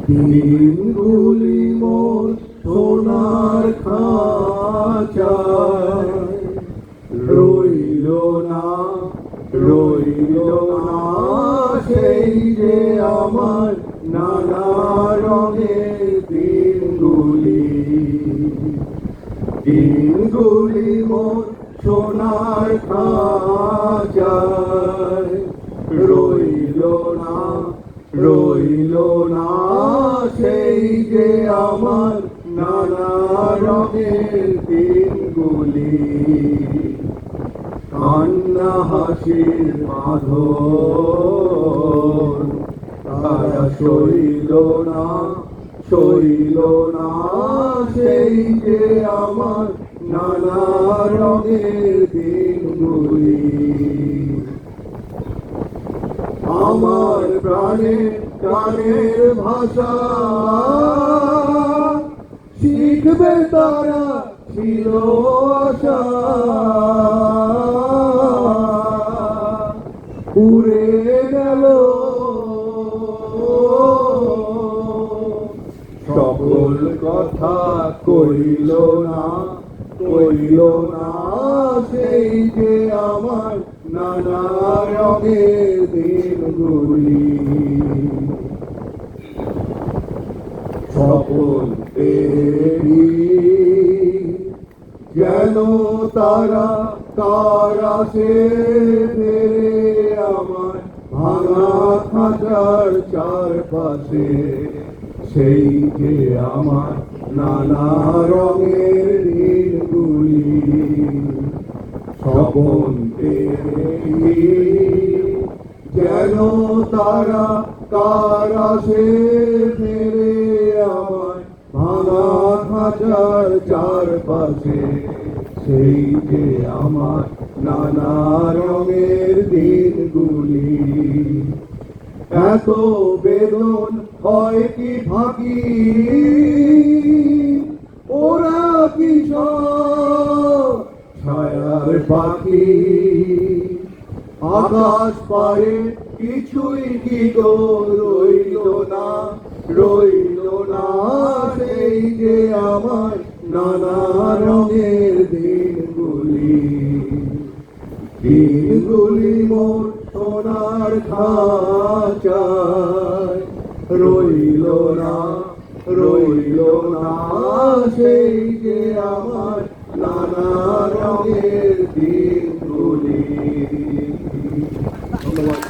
দিনগুলি মোর সোনার খাঁচায় রইল না সেই যে আমার নানা রঙের দিনগুলি মোর সোনার খাঁচায় রইল না সেই যে আমার নানা রঙের দিনগুলি কান্না হাসির বাঁধন তারা সইল না সেই যে আমার নানা রঙের দিনগুলি আমার প্রাণের ভাষা শিখবে তারা ছিল আশা উড়ে গেল সকল কথা কইল না সেই যে আমার নানা রঙের দিনগুলি সকল যেন তারা সে ফেরে আমার ভাঙা খাঁচার চারপাশে সেই যে আমার নানা রঙের দিনগুলি স্বপন যেন তারা সে ফেরে আমার ভাঙা খাঁচার চারপাশে সেই যে আমার নানা রঙের দিনগুলি এত বেদন হয় কি ফাঁকি ওরা কি সব ছায়ার পাখি আকাশ পারে কিছুই কি গো রইল না সেই যে আমার নানা রঙের দিনগুলি মোর সোনার খাঁচায় রইল না সেই যে আমার নানা রঙের দিনগুলি। ধন্যবাদ।